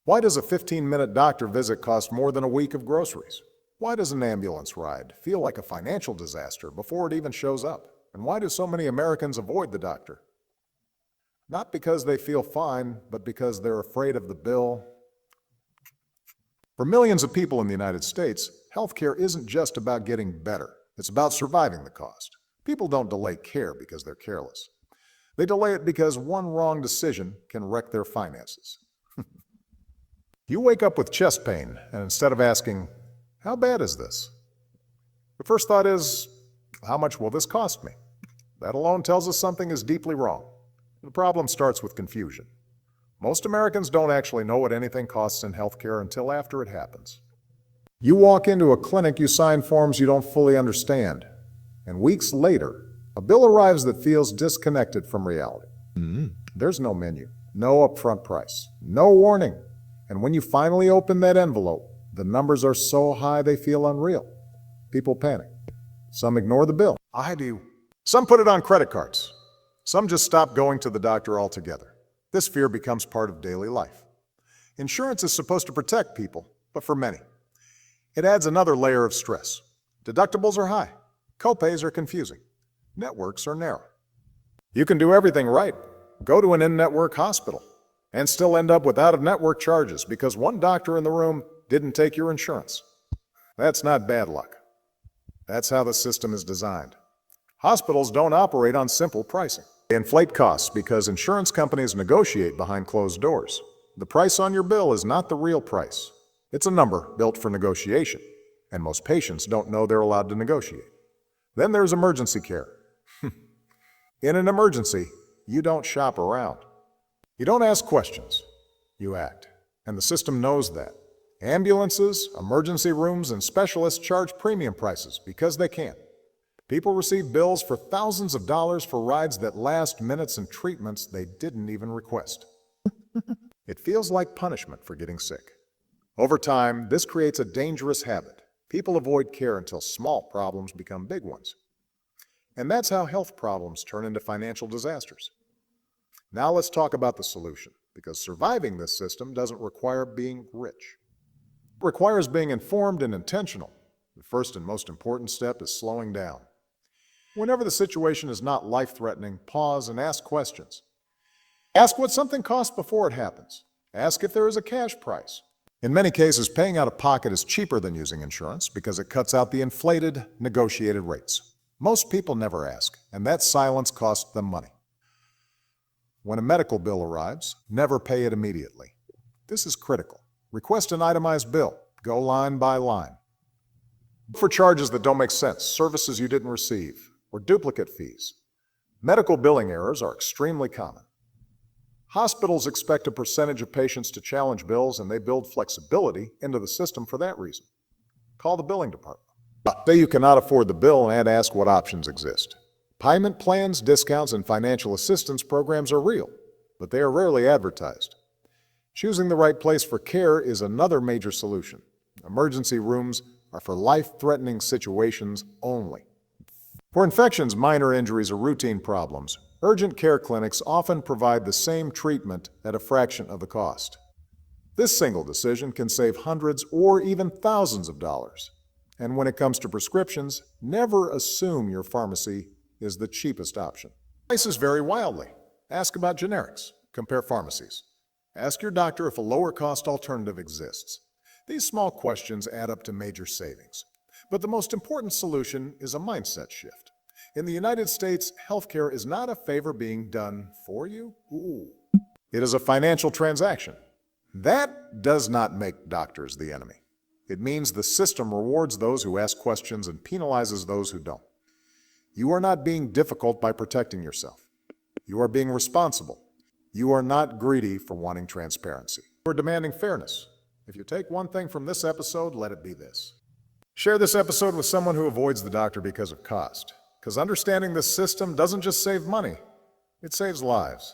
Why does a 15-minute doctor visit cost more than a week of groceries? Why does an ambulance ride feel like a financial disaster before it even shows up? And why do so many Americans avoid the doctor? Not because they feel fine, but because they're afraid of the bill. For millions of people in the United States, healthcare isn't just about getting better. It's about surviving the cost. People don't delay care because they're careless. They delay it because one wrong decision can wreck their finances. You wake up with chest pain, and instead of asking, "How bad is this?" the first thought is, "How much will this cost me?" That alone tells us something is deeply wrong. The problem starts with confusion. Most Americans don't actually know what anything costs in healthcare until after it happens. You walk into a clinic, you sign forms you don't fully understand, and weeks later, a bill arrives that feels disconnected from reality. There's no menu, no upfront price, no warning. And when you finally open that envelope, the numbers are so high they feel unreal. People panic. Some ignore the bill. I do. Some put it on credit cards. Some just stop going to the doctor altogether. This fear becomes part of daily life. Insurance is supposed to protect people, but for many, it adds another layer of stress. Deductibles are high. Copays are confusing. Networks are narrow. You can do everything right. Go to an in-network hospital and still end up with out-of-network charges because one doctor in the room didn't take your insurance. That's not bad luck. That's how the system is designed. Hospitals don't operate on simple pricing. They inflate costs because insurance companies negotiate behind closed doors. The price on your bill is not the real price. It's a number built for negotiation, and most patients don't know they're allowed to negotiate. Then there's emergency care. In an emergency, you don't shop around. You don't ask questions. You act. And the system knows that. Ambulances, emergency rooms, and specialists charge premium prices because they can. People receive bills for thousands of dollars for rides that last minutes and treatments they didn't even request. It feels like punishment for getting sick. Over time, this creates a dangerous habit. People avoid care until small problems become big ones. And that's how health problems turn into financial disasters. Now let's talk about the solution, because surviving this system doesn't require being rich. It requires being informed and intentional. The first and most important step is slowing down. Whenever the situation is not life-threatening, pause and ask questions. Ask what something costs before it happens. Ask if there is a cash price. In many cases, paying out of pocket is cheaper than using insurance because it cuts out the inflated, negotiated rates. Most people never ask, and that silence costs them money. When a medical bill arrives, never pay it immediately. This is critical. Request an itemized bill. Go line by line. Look for charges that don't make sense, services you didn't receive, or duplicate fees. Medical billing errors are extremely common. Hospitals expect a percentage of patients to challenge bills, and they build flexibility into the system for that reason. Call the billing department. Say you cannot afford the bill and ask what options exist. Payment plans, discounts, and financial assistance programs are real, but they are rarely advertised. Choosing the right place for care is another major solution. Emergency rooms are for life-threatening situations only. For infections, minor injuries, or routine problems, urgent care clinics often provide the same treatment at a fraction of the cost. This single decision can save hundreds or even thousands of dollars. And when it comes to prescriptions, never assume your pharmacy is the cheapest option. Prices vary wildly. Ask about generics. Compare pharmacies. Ask your doctor if a lower-cost alternative exists. These small questions add up to major savings. But the most important solution is a mindset shift. In the United States, healthcare is not a favor being done for you. It is a financial transaction. That does not make doctors the enemy. It means the system rewards those who ask questions and penalizes those who don't. You are not being difficult by protecting yourself. You are being responsible. You are not greedy for wanting transparency. You are demanding fairness. If you take one thing from this episode, let it be this. Share this episode with someone who avoids the doctor because of cost. Because understanding this system doesn't just save money, it saves lives.